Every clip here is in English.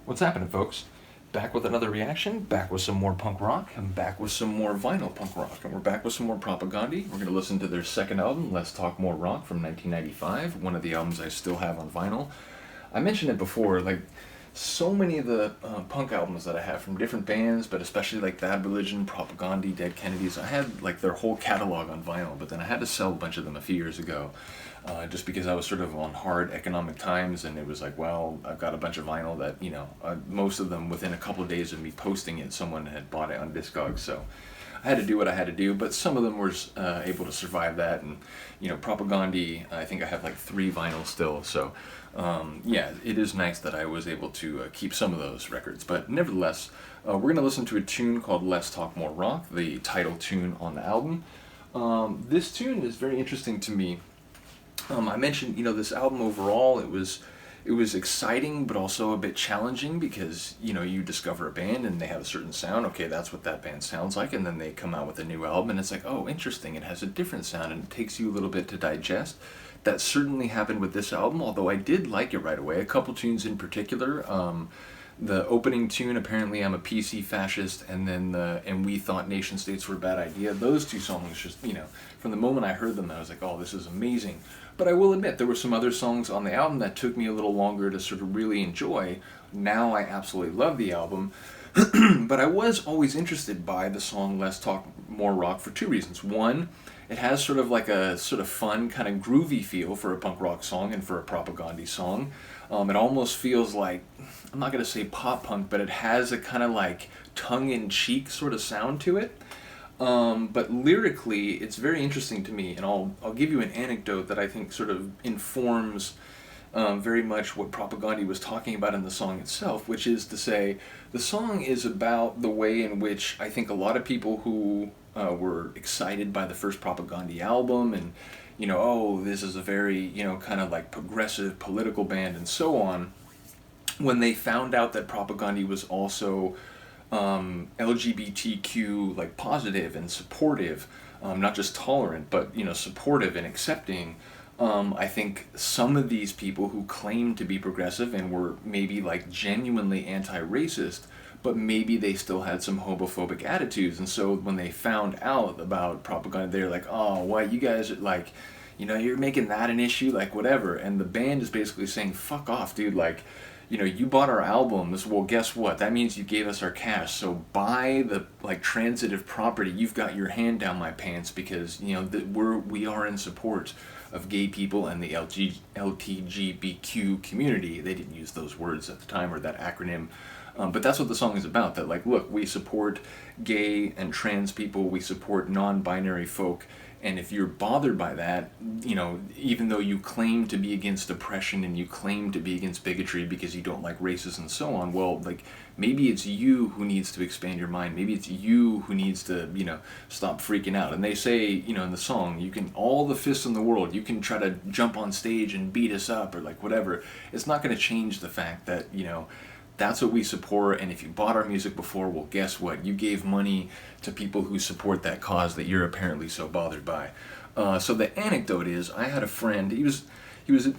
What's happening, folks? Back with another reaction, back with some more punk rock, and back with some more vinyl punk rock. And we're back with some more Propagandhi. We're going to listen to their second album, Let's Talk More Rock, from 1995, one of the albums I still have on vinyl. I mentioned it before, like, so many of the punk albums that I have from different bands, but especially like Bad Religion, Propagandhi, Dead Kennedys, I had like their whole catalog on vinyl, but then I had to sell a bunch of them a few years ago. Just because I was sort of on hard economic times, and it was like, well, I've got a bunch of vinyl that, most of them within a couple of days of me posting it, someone had bought it on Discogs, so I had to do what I had to do, but some of them were able to survive that, and, Propagandhi, I think I have like 3 vinyls still, so, yeah, it is nice that I was able to keep some of those records, but nevertheless, we're going to listen to a tune called Let's Talk More Rock, the title tune on the album. This tune is very interesting to me. I mentioned, this album overall, it was exciting, but also a bit challenging because, you discover a band and they have a certain sound. Okay, that's what that band sounds like. And then they come out with a new album and it's like, oh, interesting. It has a different sound and it takes you a little bit to digest. That certainly happened with this album, although I did like it right away. A couple tunes in particular. The opening tune, Apparently I'm a PC Fascist, and then And We Thought Nation States Were a Bad Idea. Those 2 songs just, from the moment I heard them, I was like, oh, this is amazing. But I will admit, there were some other songs on the album that took me a little longer to sort of really enjoy. Now I absolutely love the album. But I was always interested by the song Let's Talk More Rock for 2 reasons. One, it has sort of like a sort of fun, kind of groovy feel for a punk rock song and for a Propagandhi song. It almost feels like, I'm not going to say pop punk, but it has a kind of like tongue-in-cheek sort of sound to it. But lyrically, it's very interesting to me, and I'll give you an anecdote that I think sort of informs very much what Propagandhi was talking about in the song itself, which is to say, the song is about the way in which I think a lot of people who were excited by the first Propagandhi album and, oh, this is a very, kind of like progressive political band and so on, when they found out that Propagandhi was also LGBTQ like positive and supportive, not just tolerant, but supportive and accepting. I think some of these people who claimed to be progressive and were maybe like genuinely anti-racist, but maybe they still had some homophobic attitudes, and so when they found out about Propagandhi, they're like, oh, why you guys are like, you're making that an issue, like whatever. And the band is basically saying, fuck off, dude, like, you bought our albums, well, guess what? That means you gave us our cash, so buy the, like, transitive property. You've got your hand down my pants because, we are in support of gay people and the LGBTQ community. They didn't use those words at the time, or that acronym. But that's what the song is about, that, like, look, we support gay and trans people, we support non-binary folk, and if you're bothered by that, even though you claim to be against oppression and you claim to be against bigotry because you don't like races and so on, well, like, maybe it's you who needs to expand your mind. Maybe it's you who needs to, stop freaking out. And they say, in the song, you can, all the fists in the world, you can try to jump on stage and beat us up or like whatever. It's not going to change the fact that, that's what we support, and if you bought our music before, well, guess what? You gave money to people who support that cause that you're apparently so bothered by. So the anecdote is, I had a friend, he was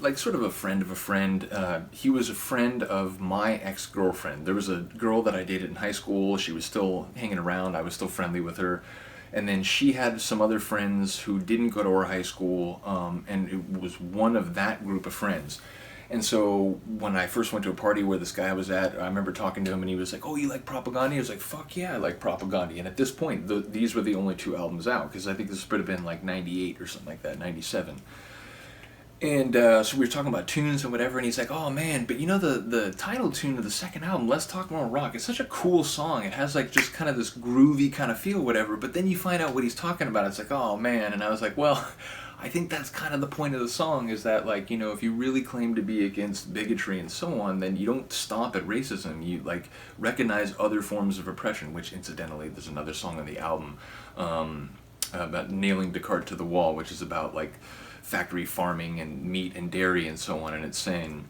like sort of a friend of a friend. He was a friend of my ex-girlfriend. There was a girl that I dated in high school. She was still hanging around. I was still friendly with her. And then she had some other friends who didn't go to our high school, and it was one of that group of friends. And so when I first went to a party where this guy was at, I remember talking to him and he was like, oh, you like Propagandhi? I was like, fuck yeah, I like Propagandhi. And at this point, these were the only 2 albums out, because I think this would have been like 98 or something like that, 97. And so we were talking about tunes and whatever, and he's like, oh man, but the title tune of the second album, Let's Talk More Rock, it's such a cool song. It has like just kind of this groovy kind of feel, whatever, but then you find out what he's talking about. It's like, oh man. And I was like, well, I think that's kind of the point of the song, is that, like, if you really claim to be against bigotry and so on, then you don't stop at racism. You, like, recognize other forms of oppression, which, incidentally, there's another song on the album about nailing Descartes to the wall, which is about, like, factory farming and meat and dairy and so on, and it's saying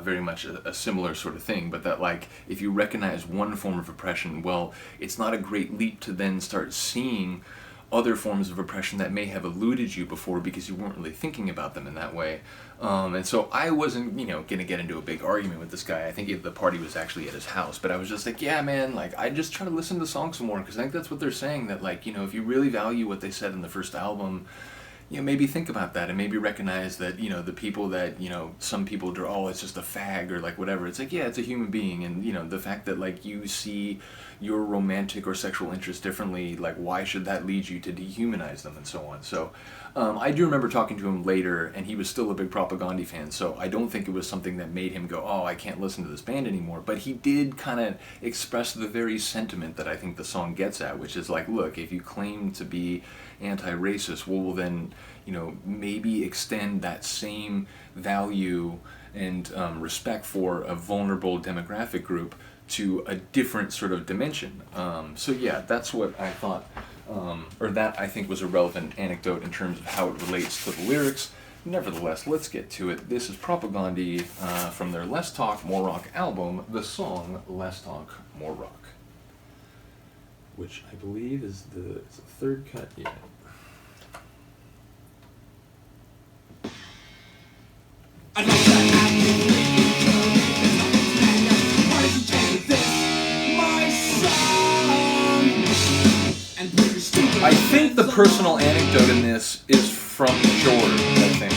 very much a similar sort of thing, but that, like, if you recognize one form of oppression, well, it's not a great leap to then start seeing other forms of oppression that may have eluded you before because you weren't really thinking about them in that way. And so I wasn't, going to get into a big argument with this guy. I think the party was actually at his house, but I was just like, yeah, man, like, I just try to listen to the song some more, because I think that's what they're saying, that, like, if you really value what they said in the first album, maybe think about that, and maybe recognize that, the people that, some people draw, oh, it's just a fag, or like whatever. It's like, yeah, it's a human being, and, the fact that, like, you see your romantic or sexual interest differently, like, why should that lead you to dehumanize them, and so on. So, I do remember talking to him later, and he was still a big Propagandhi fan, so I don't think it was something that made him go, oh, I can't listen to this band anymore, but he did kind of express the very sentiment that I think the song gets at, which is like, look, if you claim to be anti-racist, well then, maybe extend that same value and respect for a vulnerable demographic group to a different sort of dimension. So yeah, that's what I thought, or that I think was a relevant anecdote in terms of how it relates to the lyrics. Nevertheless, let's get to it. This is Propagandhi from their Less Talk, More Rock album, the song Less Talk, More Rock, which I believe is the third cut. Yeah. I'd like to why did you take this, my son? And put your stupid I think the personal anecdote in this is from George, I think.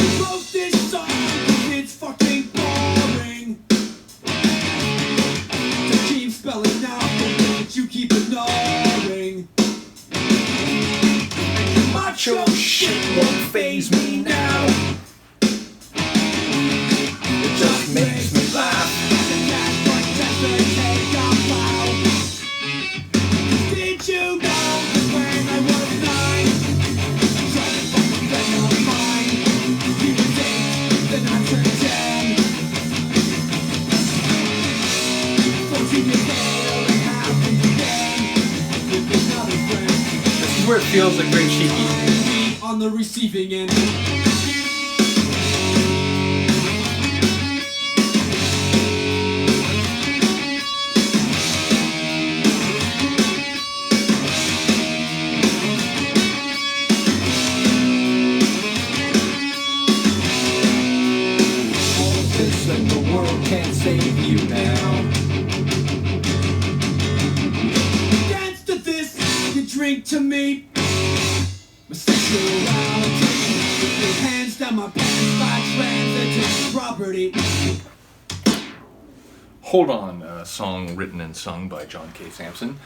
You wrote this song 'cause it's fucking boring to keep spelling out the words you keep ignoring. Macho shit won't faze me now. It just makes me laugh. And that's what just to take a bow. Did you know that when I was 9, trying to fuck a friend of mine, he was 8, then I turned 10. 14 years later and happy again with another friend. This is where it feels like very cheeky. On the receiving end. All of this and the world can't save you now. Dance to this, you drink to me. My sexuality, with your hands down my pants like transitive property. Hold On, a song written and sung by John K. Sampson.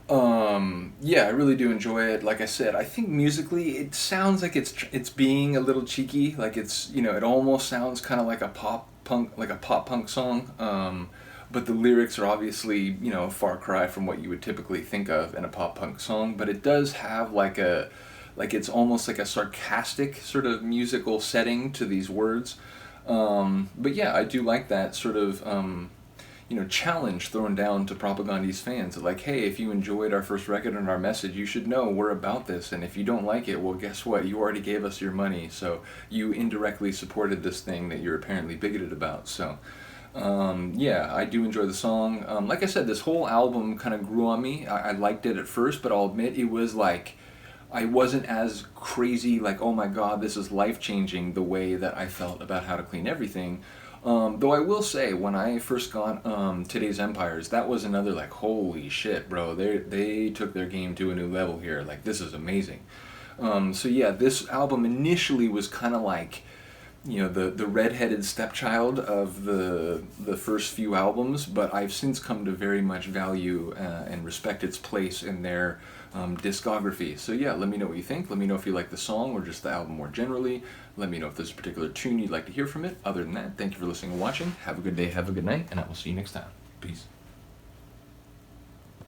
Yeah, I really do enjoy it. Like I said, I think musically it sounds like it's being a little cheeky. Like it's, it almost sounds kind of like a pop punk song. But the lyrics are obviously, a far cry from what you would typically think of in a pop punk song. But it does have like it's almost like a sarcastic sort of musical setting to these words. But yeah, I do like that sort of, challenge thrown down to Propagandhi's fans. Like, hey, if you enjoyed our first record and our message, you should know we're about this. And if you don't like it, well, guess what? You already gave us your money. So you indirectly supported this thing that you're apparently bigoted about. So, yeah, I do enjoy the song. Like I said, this whole album kind of grew on me. I liked it at first, but I'll admit it was like, I wasn't as crazy, like, oh my god, this is life-changing, the way that I felt about How to Clean Everything. Though I will say, when I first got Today's Empires, that was another, like, holy shit, bro, they took their game to a new level here. Like, this is amazing. So yeah, this album initially was kind of like, the redheaded stepchild of the first few albums, but I've since come to very much value and respect its place in their discography. So yeah, let me know what you think. Let me know if you like the song or just the album more generally. Let me know if there's a particular tune you'd like to hear from it. Other than that, thank you for listening and watching. Have a good day, have a good night, and I will see you next time. Peace.